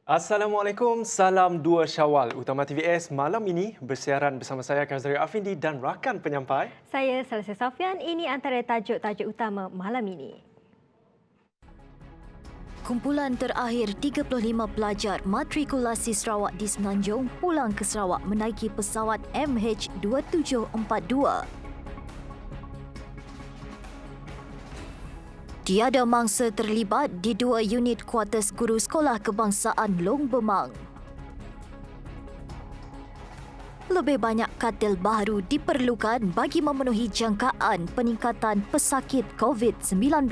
Assalamualaikum, salam 2 Syawal. Utama TVS malam ini bersiaran bersama saya Kazri Afindi dan rakan penyampai. Saya Salsa Safian, ini antara tajuk-tajuk utama malam ini. Kumpulan terakhir 35 pelajar matrikulasi Sarawak di Semenanjung pulang ke Sarawak menaiki pesawat MH2742. Tiada mangsa terlibat di 2 unit kuartus guru sekolah kebangsaan Long Bemang. Lebih banyak katil baru diperlukan bagi memenuhi jangkaan peningkatan pesakit COVID-19.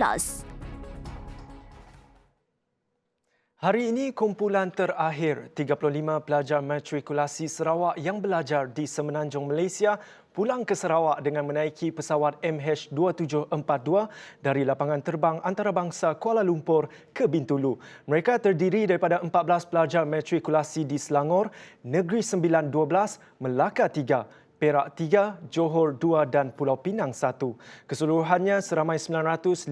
Hari ini kumpulan terakhir 35 pelajar matrikulasi Sarawak yang belajar di Semenanjung Malaysia pulang ke Sarawak dengan menaiki pesawat MH2742 dari lapangan terbang antarabangsa Kuala Lumpur ke Bintulu. Mereka terdiri daripada 14 pelajar matrikulasi di Selangor, Negeri Sembilan 12, Melaka 3, Perak 3, Johor 2 dan Pulau Pinang 1. Keseluruhannya seramai 952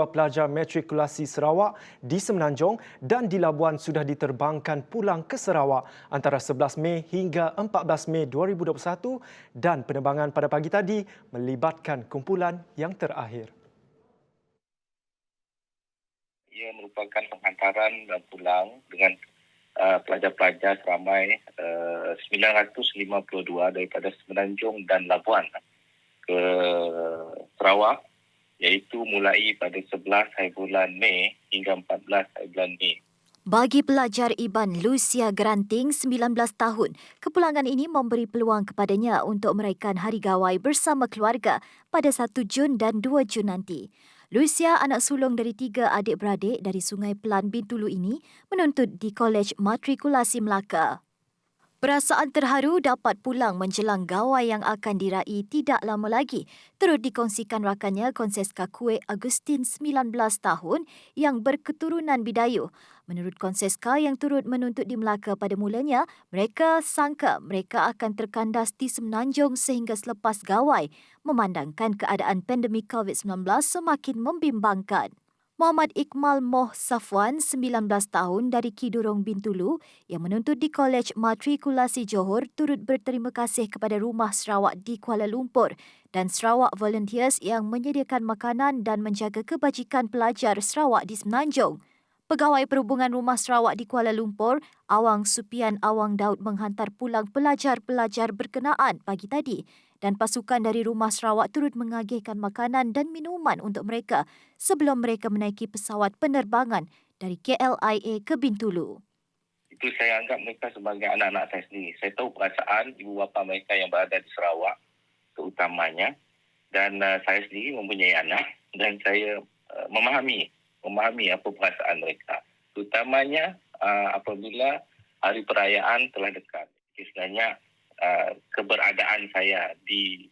pelajar matrikulasi Sarawak di Semenanjung dan di Labuan sudah diterbangkan pulang ke Sarawak antara 11 Mei hingga 14 Mei 2021 dan penerbangan pada pagi tadi melibatkan kumpulan yang terakhir. Ia merupakan penghantaran dan pulang dengan pelajar-pelajar seramai 952 daripada Semenanjung dan Labuan ke Sarawak, iaitu mulai pada 11 hari bulan Mei hingga 14 hari bulan Mei. Bagi pelajar Iban Lucia Granting, 19 tahun, kepulangan ini memberi peluang kepadanya untuk meraihkan Hari Gawai bersama keluarga pada 1 Jun dan 2 Jun nanti. Lucia, anak sulung dari 3 adik-beradik dari Sungai Pelan Bintulu ini, menuntut di Kolej Matrikulasi Melaka. Perasaan terharu dapat pulang menjelang gawai yang akan diraih tidak lama lagi. Turut dikongsikan rakannya Konseska Kueh Agustin 19 tahun yang berketurunan Bidayuh. Menurut Konseska yang turut menuntut di Melaka pada mulanya, mereka sangka mereka akan terkandas di Semenanjung sehingga selepas gawai, memandangkan keadaan pandemik COVID-19 semakin membimbangkan. Muhammad Iqmal Moh Safwan, 19 tahun dari Kidurong Bintulu yang menuntut di Kolej Matrikulasi Johor turut berterima kasih kepada Rumah Sarawak di Kuala Lumpur dan Sarawak Volunteers yang menyediakan makanan dan menjaga kebajikan pelajar Sarawak di Semenanjung. Pegawai Perhubungan Rumah Sarawak di Kuala Lumpur, Awang Supian Awang Daud menghantar pulang pelajar-pelajar berkenaan pagi tadi dan pasukan dari Rumah Sarawak turut mengagihkan makanan dan minuman untuk mereka sebelum mereka menaiki pesawat penerbangan dari KLIA ke Bintulu. Itu saya anggap mereka sebagai anak-anak saya sendiri. Saya tahu perasaan ibu bapa mereka yang berada di Sarawak terutamanya, dan saya sendiri mempunyai anak dan saya memahami apa perasaan mereka, terutamanya apabila hari perayaan telah dekat. Sebenarnya keberadaan saya di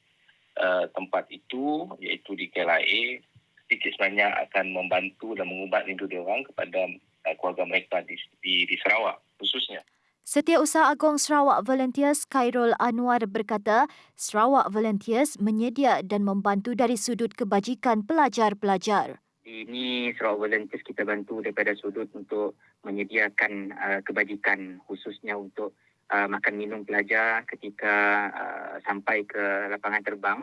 tempat itu, iaitu di KLIA, sedikit sebanyak akan membantu dan mengubat rindu diorang kepada keluarga mereka di Sarawak khususnya. Setiausaha Agong Sarawak Volunteers Khairul Anwar berkata, Sarawak Volunteers menyedia dan membantu dari sudut kebajikan pelajar-pelajar. Ini Sarawak Volunteers kita bantu daripada sudut untuk menyediakan kebajikan khususnya untuk makan minum pelajar ketika sampai ke lapangan terbang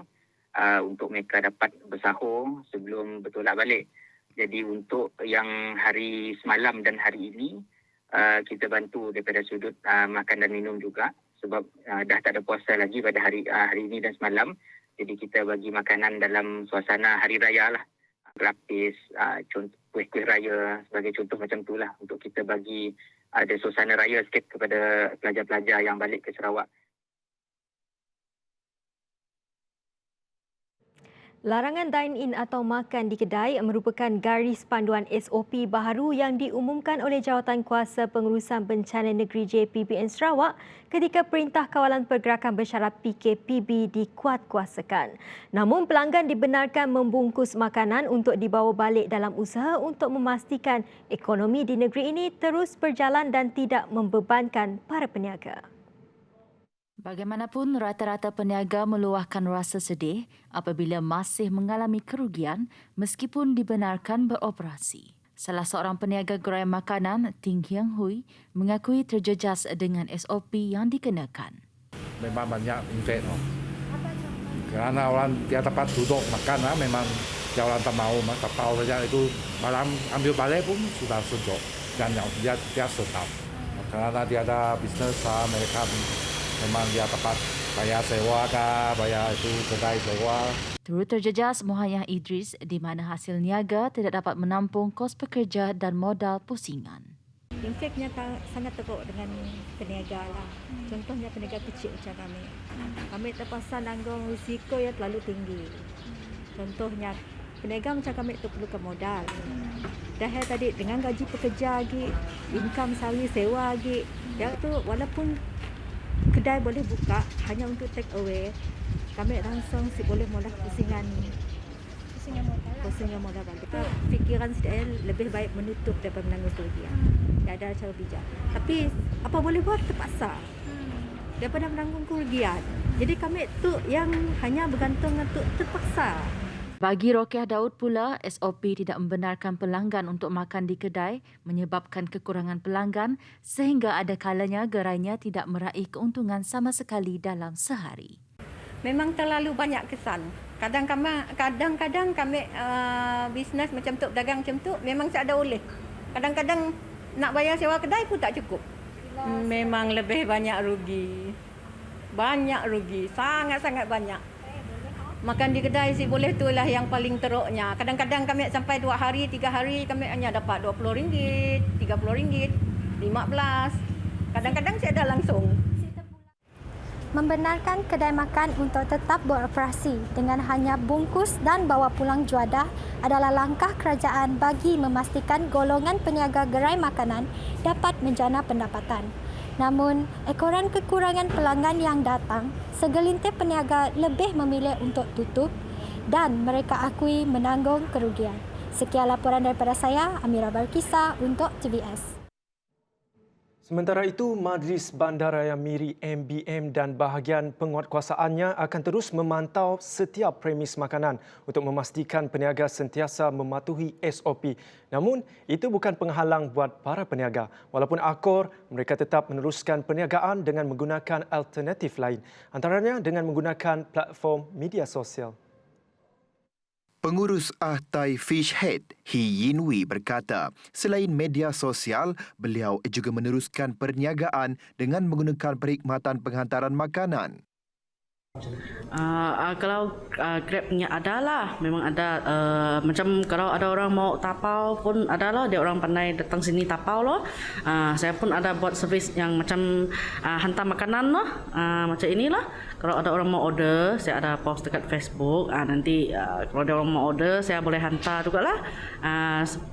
untuk mereka dapat bersahur sebelum bertolak balik. Jadi untuk yang hari semalam dan hari ini kita bantu daripada sudut makan dan minum juga sebab dah tak ada puasa lagi pada hari ini dan semalam. Jadi kita bagi makanan dalam suasana hari raya lah. Lapis, kuih-kuih raya sebagai contoh macam itulah untuk kita bagi ada suasana raya sikit kepada pelajar-pelajar yang balik ke Sarawak. Larangan dine-in atau makan di kedai merupakan garis panduan SOP baharu yang diumumkan oleh Jawatankuasa Pengurusan Bencana Negeri JPBN Sarawak ketika Perintah Kawalan Pergerakan Bersyarat PKPB dikuatkuasakan. Namun pelanggan dibenarkan membungkus makanan untuk dibawa balik dalam usaha untuk memastikan ekonomi di negeri ini terus berjalan dan tidak membebankan para peniaga. Bagaimanapun, rata-rata peniaga meluahkan rasa sedih apabila masih mengalami kerugian meskipun dibenarkan beroperasi. Salah seorang peniaga gerai makanan, Ting Hiang Hui, mengakui terjejas dengan SOP yang dikenakan. Memang banyak infek. Karena orang dia tempat duduk makan, memang dia orang tak mau tapau saja itu malam ambil balik pun sudah sejok dan dia sedap. Karena dia ada bisnes, mereka memang dia tempat bayar sewa kah, bayar itu kedai sewa. Turut terjejas Muhayyah Idris di mana hasil niaga tidak dapat menampung kos pekerja dan modal pusingan. Impaknya sangat teruk dengan peniaga lah. Contohnya peniaga kecil macam kami. Kami terpaksa nanggung risiko yang terlalu tinggi. Contohnya peniaga macam kami itu perlukan modal. Dah tadi dengan gaji pekerja lagi, income sehari sewa lagi. Ya tu walaupun kedai boleh buka hanya untuk take away, kami langsung boleh modal pusingan modal balik. Fikiran saya lebih baik menutup daripada menanggung kerugian. Tidak ada cara bijak. Tapi apa boleh buat terpaksa daripada menanggung kerugian. Jadi kami tu yang hanya bergantung untuk terpaksa. Bagi Rokiah Daud pula, SOP tidak membenarkan pelanggan untuk makan di kedai menyebabkan kekurangan pelanggan sehingga ada kalanya gerainya tidak meraih keuntungan sama sekali dalam sehari. Memang terlalu banyak kesan. Kadang-kadang kami bisnes macam tu, dagang macam tu memang tak ada oleh. Kadang-kadang nak bayar sewa kedai pun tak cukup. Memang lebih banyak rugi. Banyak rugi, sangat-sangat banyak. Makan di kedai sih boleh tu lah yang paling teruknya. Kadang-kadang kami sampai 2 hari, 3 hari kami hanya dapat RM20, RM30, RM15. Kadang-kadang saya ada langsung. Membenarkan kedai makan untuk tetap beroperasi dengan hanya bungkus dan bawa pulang juadah adalah langkah kerajaan bagi memastikan golongan peniaga gerai makanan dapat menjana pendapatan. Namun, ekoran kekurangan pelanggan yang datang, segelintir peniaga lebih memilih untuk tutup dan mereka akui menanggung kerugian. Sekian laporan daripada saya, Amira Barkisa untuk TVS. Sementara itu, Majlis Bandaraya Miri MBM dan bahagian penguatkuasaannya akan terus memantau setiap premis makanan untuk memastikan peniaga sentiasa mematuhi SOP. Namun, itu bukan penghalang buat para peniaga. Walaupun akor, mereka tetap meneruskan perniagaan dengan menggunakan alternatif lain, antaranya dengan menggunakan platform media sosial. Pengurus Ahtai Fish Head, He Yin Wee berkata, selain media sosial, beliau juga meneruskan perniagaan dengan menggunakan perkhidmatan penghantaran makanan. Kalau Grabnya ada lah, memang ada. Macam kalau ada orang mau tapau pun ada lah, dia orang pandai datang sini tapau loh. Saya pun ada buat servis yang macam hantar makanan loh, macam inilah. Kalau ada orang mau order, saya ada post dekat Facebook. Nanti kalau ada orang mau order, saya boleh hantar juga lah.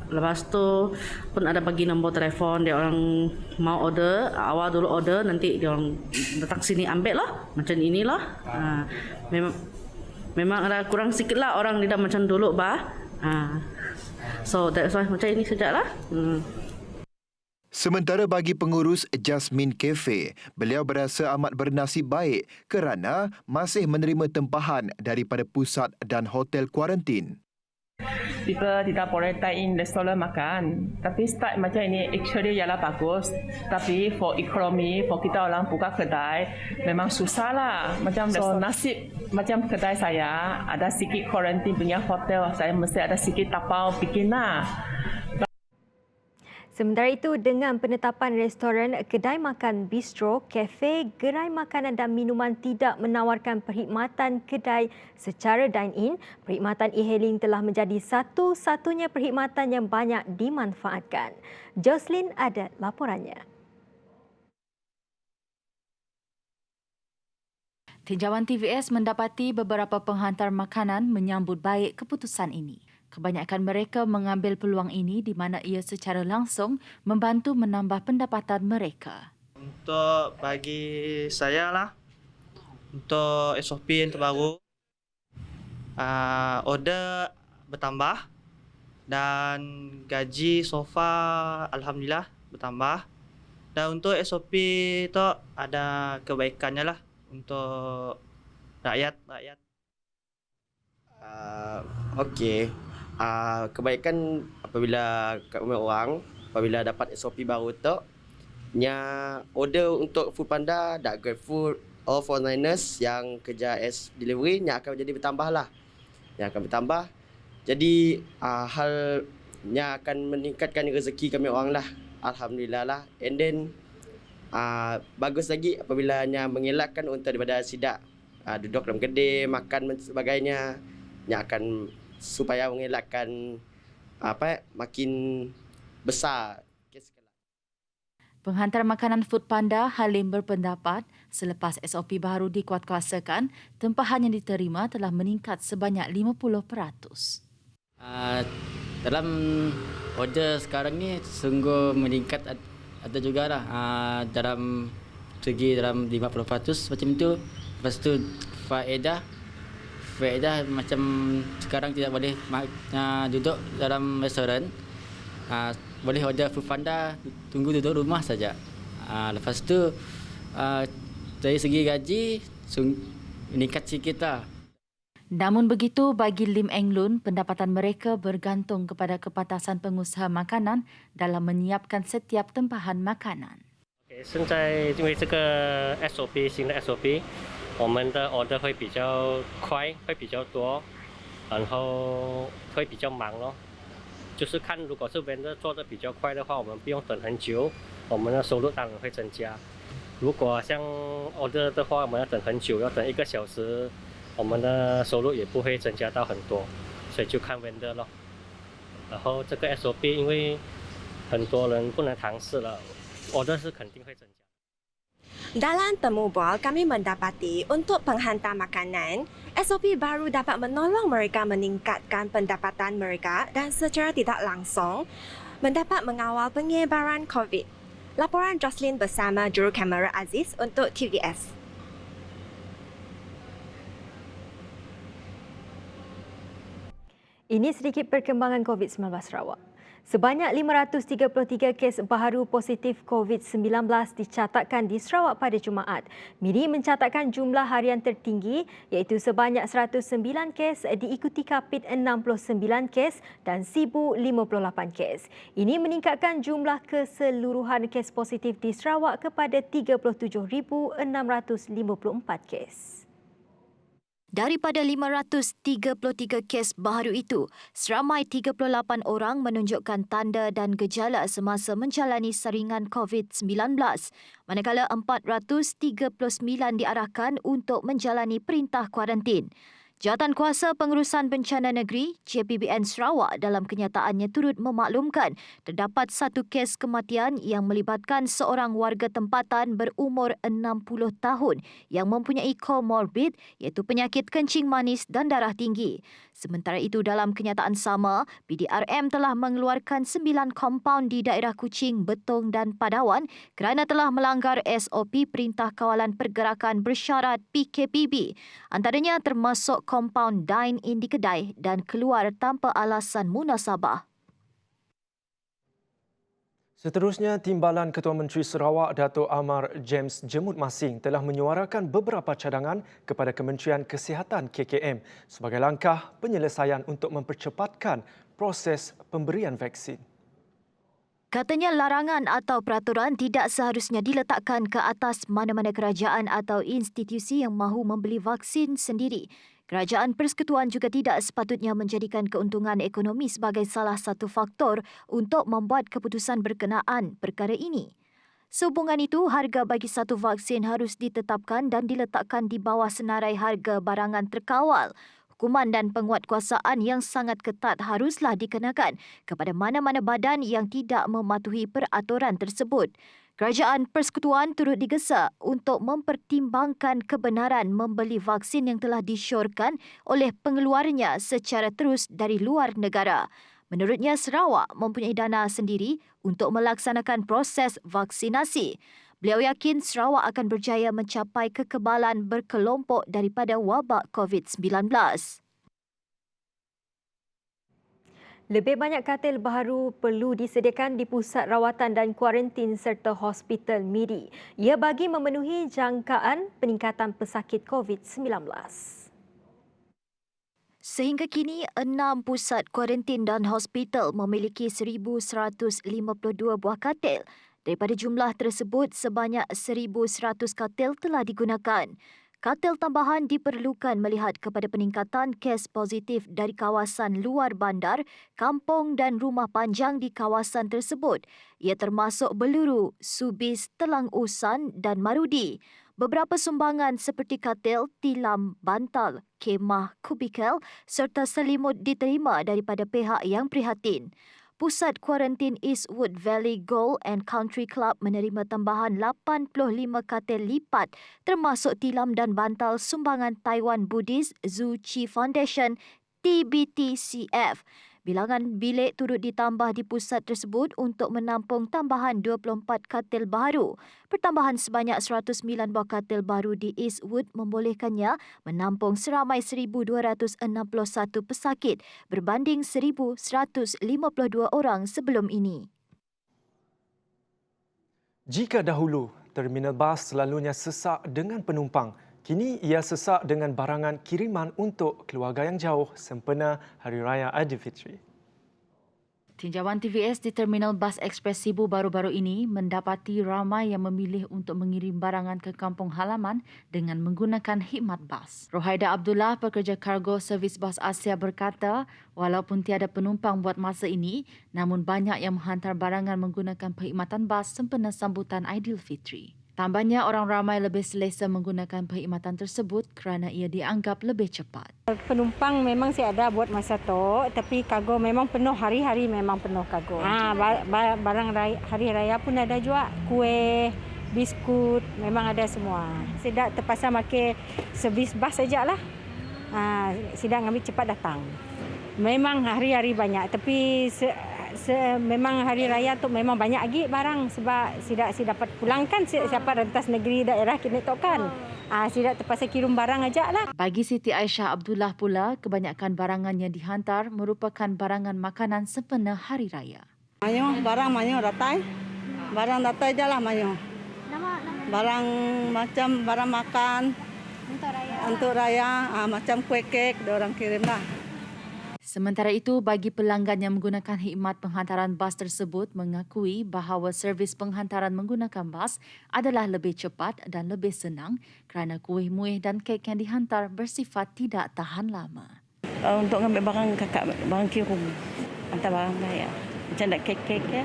Lepas tu pun ada bagi nombor telefon, dia orang mau order, awal dulu order, nanti dia orang datang sini ambil lah, macam inilah. Memang ada kurang sikit lah orang tidak macam dulu bah. So that's why macam ini sajalah. Sementara bagi pengurus Jasmine Cafe, beliau berasa amat bernasib baik kerana masih menerima tempahan daripada pusat dan hotel kuarantin. Kita tidak boleh dine in restoran makan. Tapi start macam ini actually ialah bagus. Tapi for economy, for kita orang buka kedai, memang susah lah. Macam so, nasib macam kedai saya, ada sikit kuarantin punya hotel, saya mesti ada sikit tapau bikin lah. Sementara itu, dengan penetapan restoran, kedai makan bistro, kafe, gerai makanan dan minuman tidak menawarkan perkhidmatan kedai secara dine-in, perkhidmatan e-hailing telah menjadi satu-satunya perkhidmatan yang banyak dimanfaatkan. Jocelyn ada laporannya. Tinjauan TVS mendapati beberapa penghantar makanan menyambut baik keputusan ini. Kebanyakan mereka mengambil peluang ini di mana ia secara langsung membantu menambah pendapatan mereka. Untuk bagi saya lah, untuk SOP yang terbaru, order bertambah dan gaji so far alhamdulillah bertambah. Dan untuk SOP itu ada kebaikannya lah untuk rakyat. Okey. kebaikan apabila kami orang apabila dapat SOP baru tu nya order untuk Foodpanda dan GrabFood all foreigners yang kerja as delivery nya akan jadi bertambah lah. Yang akan bertambah. Jadi halnya akan meningkatkan rezeki kami orang lah. Alhamdulillah lah. And then bagus lagi apabila nya mengelakkan untuk daripada sidak duduk dalam kedai, makan dan sebagainya. Nya akan supaya mengelakkan makin besar kes. Penghantar makanan Foodpanda Halim berpendapat selepas SOP baru dikuatkuasakan, tempahan yang diterima telah meningkat sebanyak 50%. Dalam order sekarang ni sungguh meningkat ada jugalah dalam segi dalam 50% macam tu. Lepas tu faedah macam sekarang tidak boleh duduk dalam restoran. Boleh order Foodpanda, tunggu duduk rumah saja. Lepas tu dari segi gaji meningkat sikit lah. Namun begitu, bagi Lim Eng Lun, pendapatan mereka bergantung kepada kepatasan pengusaha makanan dalam menyiapkan setiap tempahan makanan. 现在因为这个 SOP 新的 SOP， 我们的 order 会比较快，会比较多，然后会比较忙咯。就是看如果是 vendor 做的比较快的话，我们不用等很久，我们的收入当然会增加。如果像 order 的话，我们要等很久，要等1个小时，我们的收入也不会增加到很多，所以就看 vendor 咯。然后这个 SOP 因为很多人不能尝试了。order 是肯定会增加。 Dalam temu bual, kami mendapati untuk penghantar makanan, SOP baru dapat menolong mereka meningkatkan pendapatan mereka dan secara tidak langsung mendapat mengawal penyebaran COVID. Laporan Jocelyn bersama juru kamera Aziz untuk TVS. Ini sedikit perkembangan COVID-19 Sarawak. Sebanyak 533 kes baharu positif COVID-19 dicatatkan di Sarawak pada Jumaat. MIDI mencatatkan jumlah harian tertinggi iaitu sebanyak 109 kes diikuti Kapit 69 kes dan Sibu 58 kes. Ini meningkatkan jumlah keseluruhan kes positif di Sarawak kepada 37,654 kes. Daripada 533 kes baharu itu, seramai 38 orang menunjukkan tanda dan gejala semasa menjalani saringan COVID-19, manakala 439 diarahkan untuk menjalani perintah kuarantin. Jawatankuasa Pengurusan Bencana Negeri JPBN Sarawak dalam kenyataannya turut memaklumkan terdapat satu kes kematian yang melibatkan seorang warga tempatan berumur 60 tahun yang mempunyai komorbid iaitu penyakit kencing manis dan darah tinggi. Sementara itu dalam kenyataan sama, PDRM telah mengeluarkan 9 kompaun di daerah Kuching, Betong dan Padawan kerana telah melanggar SOP Perintah Kawalan Pergerakan Bersyarat PKPB. Antaranya termasuk kompaun dine-in di kedai dan keluar tanpa alasan munasabah. Seterusnya, Timbalan Ketua Menteri Sarawak Dato' Amar James Jemut Masing telah menyuarakan beberapa cadangan kepada Kementerian Kesihatan KKM sebagai langkah penyelesaian untuk mempercepatkan proses pemberian vaksin. Katanya larangan atau peraturan tidak seharusnya diletakkan ke atas mana-mana kerajaan atau institusi yang mahu membeli vaksin sendiri. Kerajaan Persekutuan juga tidak sepatutnya menjadikan keuntungan ekonomi sebagai salah satu faktor untuk membuat keputusan berkenaan perkara ini. Sehubungan itu, harga bagi satu vaksin harus ditetapkan dan diletakkan di bawah senarai harga barangan terkawal. Hukuman dan penguatkuasaan yang sangat ketat haruslah dikenakan kepada mana-mana badan yang tidak mematuhi peraturan tersebut. Kerajaan Persekutuan turut digesa untuk mempertimbangkan kebenaran membeli vaksin yang telah disyorkan oleh pengeluarnya secara terus dari luar negara. Menurutnya, Sarawak mempunyai dana sendiri untuk melaksanakan proses vaksinasi. Beliau yakin Sarawak akan berjaya mencapai kekebalan berkelompok daripada wabak COVID-19. Lebih banyak katil baharu perlu disediakan di pusat rawatan dan kuarantin serta hospital MIDI. Ia bagi memenuhi jangkaan peningkatan pesakit COVID-19. Sehingga kini, 6 pusat kuarantin dan hospital memiliki 1,152 buah katil. Daripada jumlah tersebut, sebanyak 1,100 katil telah digunakan. Katil tambahan diperlukan melihat kepada peningkatan kes positif dari kawasan luar bandar, kampung dan rumah panjang di kawasan tersebut. Ia termasuk Beluru, Subis, Telang Usan dan Marudi. Beberapa sumbangan seperti katil, tilam, bantal, kemah, kubikel serta selimut diterima daripada pihak yang prihatin. Pusat Kuarantin Eastwood Valley Golf and Country Club menerima tambahan 85 katil lipat termasuk tilam dan bantal sumbangan Taiwan Buddhist Zhu Chi Foundation TBTCF. Bilangan bilik turut ditambah di pusat tersebut untuk menampung tambahan 24 katil baru. Pertambahan sebanyak 109 buah katil baru di Eastwood membolehkannya menampung seramai 1,261 pesakit berbanding 1,152 orang sebelum ini. Jika dahulu terminal bas selalunya sesak dengan penumpang, kini ia sesak dengan barangan kiriman untuk keluarga yang jauh sempena Hari Raya Aidilfitri. Tinjauan TVS di Terminal Bas Ekspres Sibu baru-baru ini mendapati ramai yang memilih untuk mengirim barangan ke kampung halaman dengan menggunakan khidmat bas. Rohaida Abdullah, pekerja kargo servis bas Asia berkata, walaupun tiada penumpang buat masa ini, namun banyak yang menghantar barangan menggunakan perkhidmatan bas sempena sambutan Aidilfitri. Tambahnya, orang ramai lebih selesa menggunakan perkhidmatan tersebut kerana ia dianggap lebih cepat. Penumpang memang saya ada buat masa tu, tapi kargo memang penuh, hari-hari memang penuh kargo. Barang hari raya pun ada juga, kuih, biskut, memang ada semua. Saya terpaksa pakai servis bas sajalah. Saya ngambil cepat datang. Memang hari-hari banyak, tapi memang hari raya tu memang banyak lagi barang sebab saya dapat pulangkan siapa rentas negeri daerah kini tu kan. Saya terpaksa kirim barang aja lah. Bagi Siti Aisyah Abdullah pula, kebanyakan barangan yang dihantar merupakan barangan makanan sempena hari raya. Mayu barang mayu datai. Barang datai je lah mayu. Barang macam barang makan untuk raya, macam kuih kek diorang kirim lah. Sementara itu, bagi pelanggan yang menggunakan khidmat penghantaran bas tersebut mengakui bahawa servis penghantaran menggunakan bas adalah lebih cepat dan lebih senang kerana kuih-muih dan kek yang dihantar bersifat tidak tahan lama. Untuk ngambil barang kakak, barang kirim, hantar barang saya. Macam nak kek-kek ya.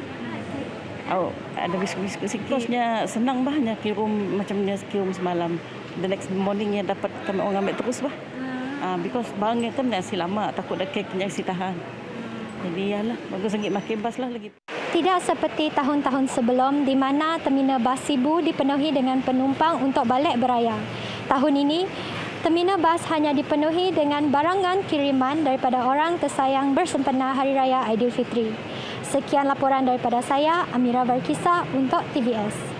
Ada biskut-biskut sikit. Terusnya senang bahnya kirim macam dia kirim semalam. The next morning ya dapat kami orang ambil terus bah. Because barangnya kan masih lama, takut dah keknya masih tahan. Jadi yalah, bagus lagi makin bas lah lagi. Tidak seperti tahun-tahun sebelum di mana terminal bas Sibu dipenuhi dengan penumpang untuk balik beraya. Tahun ini, terminal bas hanya dipenuhi dengan barangan kiriman daripada orang tersayang bersempena Hari Raya Aidilfitri. Sekian laporan daripada saya, Amira Barkisa untuk TVS.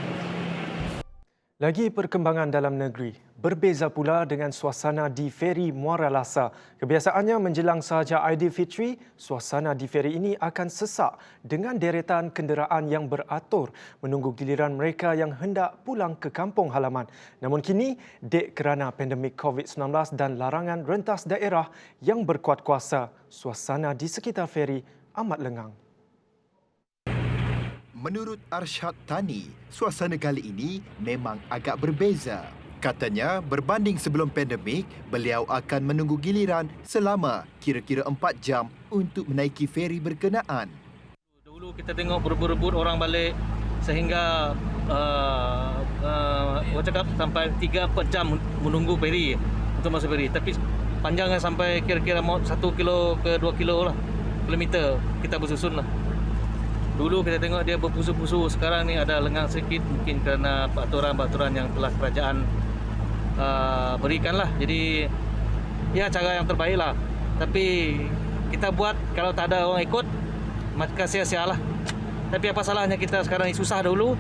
Lagi perkembangan dalam negeri. Berbeza pula dengan suasana di Feri Muara Lasa. Kebiasaannya menjelang sahaja Aidilfitri, suasana di feri ini akan sesak dengan deretan kenderaan yang beratur menunggu giliran mereka yang hendak pulang ke kampung halaman. Namun kini, dek kerana pandemik COVID-19 dan larangan rentas daerah yang berkuat kuasa, suasana di sekitar feri amat lengang. Menurut Arsyad Tani, suasana kali ini memang agak berbeza. Katanya, berbanding sebelum pandemik, beliau akan menunggu giliran selama kira-kira 4 jam untuk menaiki feri berkenaan. Dulu kita tengok berebut-rebut orang balik sehingga orang cakap sampai 3-4 jam menunggu feri untuk masuk feri. Tapi panjangnya sampai kira-kira 1 kilo ke 2 kilo lah, kilometer kita bersusun lah. Dulu kita tengok dia berpusu-pusu, sekarang ni ada lengang sedikit mungkin kerana peraturan-peraturan yang telah kerajaan berikanlah. Jadi ya cara yang terbaik lah. Tapi kita buat kalau tak ada orang ikut maka sia-sialah. Tapi apa salahnya kita sekarang susah dulu.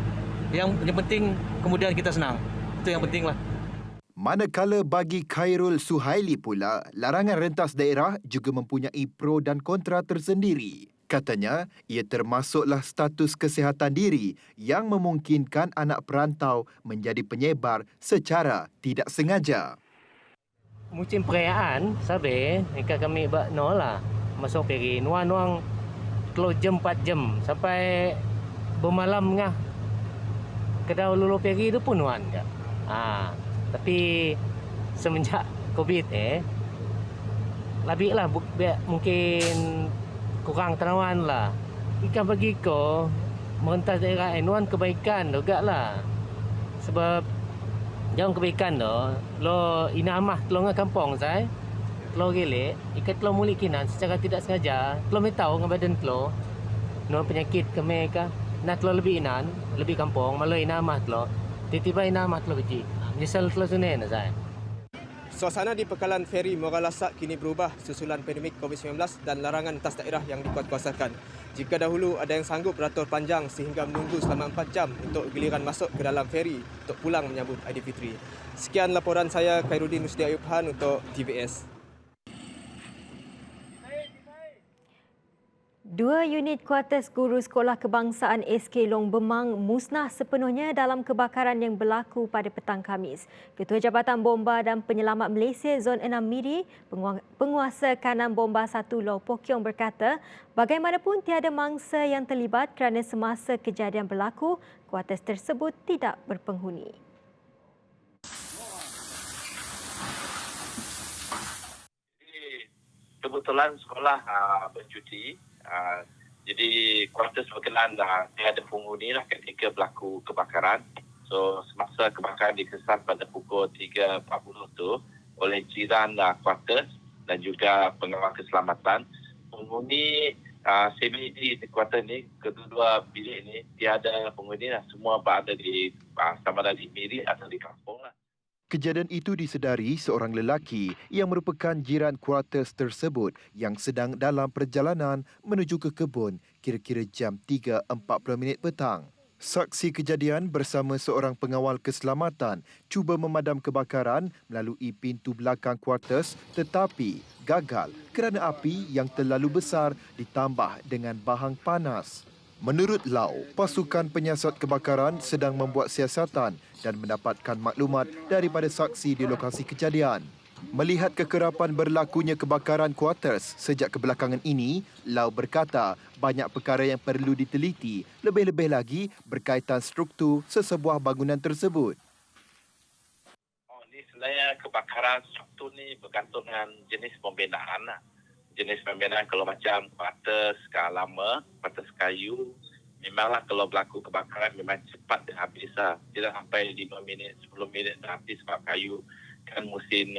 Yang penting kemudian kita senang. Itu yang penting lah. Manakala bagi Khairul Suhaili pula, larangan rentas daerah juga mempunyai pro dan kontra tersendiri. Katanya, ia termasuklah status kesihatan diri yang memungkinkan anak perantau menjadi penyebar secara tidak sengaja. Musim perayaan, sabe, jika kami buat lah masuk peri, nuang keluar jam 4 jam sampai bermalam ngah. Kedai lulu peri itu pun nuan je. Tapi semenjak COVID lebih lah mungkin kurang tanaman lah. Ikan bagi ko merentas daerah nuan kebaikan juga lah. Sebab jauh kebaikan lo inamah telur dengan kampung saya. Telur gelek, ikan telur mulik kinan secara tidak sengaja. Telur metau dengan badan telur. Nuan penyakit kami kah. Nak telur lebih inan, lebih kampung, malah inamah telur. Tiba-tiba inamah telur biji. Menyesal telur sunai nak saya. Suasana di Pekalan Feri Muara Lasak kini berubah susulan pandemik COVID-19 dan larangan lintas daerah yang dikuatkuasakan. Jika dahulu ada yang sanggup beratur panjang sehingga menunggu selama 4 jam untuk giliran masuk ke dalam feri untuk pulang menyambut Aidilfitri. Sekian laporan saya, Khairuddin Nusdi Ayub Khan untuk TVS. 2 unit kuartus guru Sekolah Kebangsaan SK Long Bemang musnah sepenuhnya dalam kebakaran yang berlaku pada petang Khamis. Ketua Jabatan Bomba dan Penyelamat Malaysia Zon 6 Miri, Penguasa Kanan Bomba 1 Law Pokyong berkata, bagaimanapun tiada mangsa yang terlibat kerana semasa kejadian berlaku, kuartus tersebut tidak berpenghuni. Kebetulan sekolah bercuti. Jadi kuartus berkenan tiada penghuni lah ketika berlaku kebakaran. So semasa kebakaran dikesan pada pukul 3.40 tu oleh jiran kuartus dan juga pengawal keselamatan. Penghuni CBD di kuartus ni, kedua-dua bilik ni tiada penghuni lah. Semua berada di sama ada di Miri atau di kampung lah. Kejadian itu disedari seorang lelaki yang merupakan jiran kuartus tersebut yang sedang dalam perjalanan menuju ke kebun kira-kira jam 3.40 petang. Saksi kejadian bersama seorang pengawal keselamatan cuba memadam kebakaran melalui pintu belakang kuartus tetapi gagal kerana api yang terlalu besar ditambah dengan bahang panas. Menurut Lau, pasukan penyiasat kebakaran sedang membuat siasatan dan mendapatkan maklumat daripada saksi di lokasi kejadian. Melihat kekerapan berlakunya kebakaran kuartus sejak kebelakangan ini, Lau berkata banyak perkara yang perlu diteliti, lebih-lebih lagi berkaitan struktur sesebuah bangunan tersebut. Ini sebenarnya kebakaran struktur ni bergantung dengan jenis pembinaan lah. Jenis pembinaan kalau macam kuartus lama, kuartus kayu, memanglah kalau berlaku kebakaran memang cepat dia habis lah. Tidak sampai 5 minit, 10 minit dah habis sebab kayu kan musim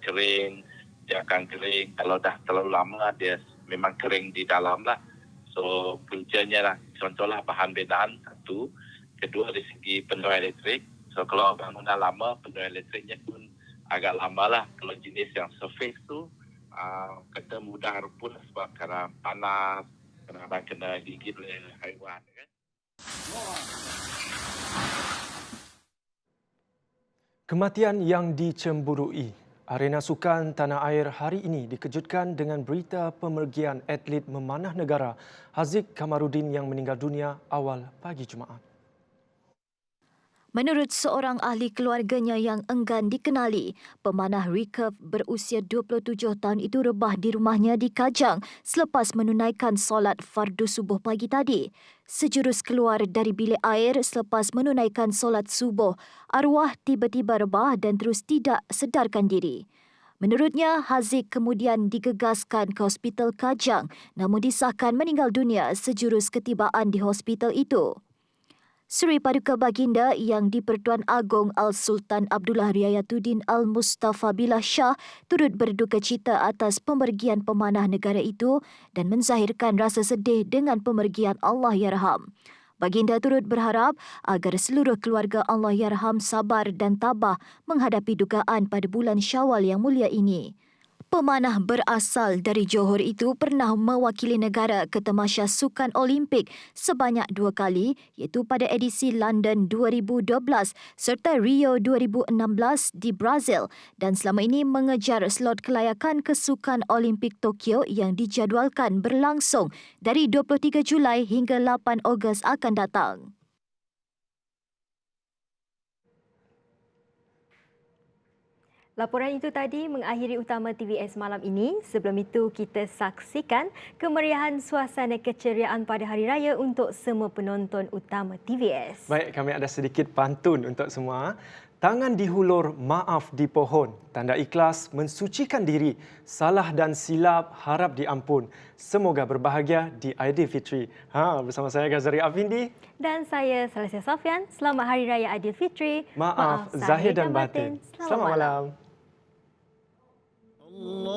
kering, dia akan kering. Kalau dah terlalu lama dia memang kering di dalam lah. So puncanya lah, contohlah bahan binaan satu. Kedua dari segi penuh elektrik. So kalau bangunan lama, penuh elektriknya pun agak lama lah. Kalau jenis yang surface tu, kata mudah rupuh sebab kerana panas, kadang-kadang kena gigit oleh haiwan. Kan? Kematian yang dicemburui. Arena Sukan Tanah Air hari ini dikejutkan dengan berita pemergian atlet memanah negara Haziq Kamaruddin yang meninggal dunia awal pagi Jumaat. Menurut seorang ahli keluarganya yang enggan dikenali, pemanah recurve berusia 27 tahun itu rebah di rumahnya di Kajang selepas menunaikan solat fardu subuh pagi tadi. Sejurus keluar dari bilik air selepas menunaikan solat subuh, arwah tiba-tiba rebah dan terus tidak sedarkan diri. Menurutnya, Haziq kemudian digegaskan ke Hospital Kajang namun disahkan meninggal dunia sejurus ketibaan di hospital itu. Seri Paduka Baginda yang di-Pertuan Agong Al-Sultan Abdullah Riayatuddin Al-Mustafa Billah Shah turut berduka cita atas pemergian pemanah negara itu dan menzahirkan rasa sedih dengan pemergian Allahyarham. Baginda turut berharap agar seluruh keluarga Allahyarham sabar dan tabah menghadapi dugaan pada bulan Syawal yang mulia ini. Pemanah berasal dari Johor itu pernah mewakili negara ke Tamasya Sukan Olimpik sebanyak 2 kali iaitu pada edisi London 2012 serta Rio 2016 di Brazil dan selama ini mengejar slot kelayakan ke Sukan Olimpik Tokyo yang dijadualkan berlangsung dari 23 Julai hingga 8 Ogos akan datang. Laporan itu tadi mengakhiri utama TVS malam ini. Sebelum itu, kita saksikan kemeriahan suasana keceriaan pada Hari Raya untuk semua penonton utama TVS. Baik, kami ada sedikit pantun untuk semua. Tangan dihulur, maaf di pohon. Tanda ikhlas, mensucikan diri. Salah dan silap, harap diampun. Semoga berbahagia di Aidilfitri. Bersama saya Ghazari Afindi. Dan saya Salisia Sofian. Selamat Hari Raya Aidilfitri. Maaf zahir dan batin. Selamat malam. Allahu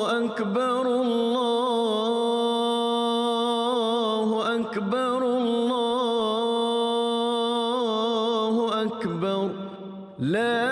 Akbar, Allahu Akbar, Allahu Akbar. La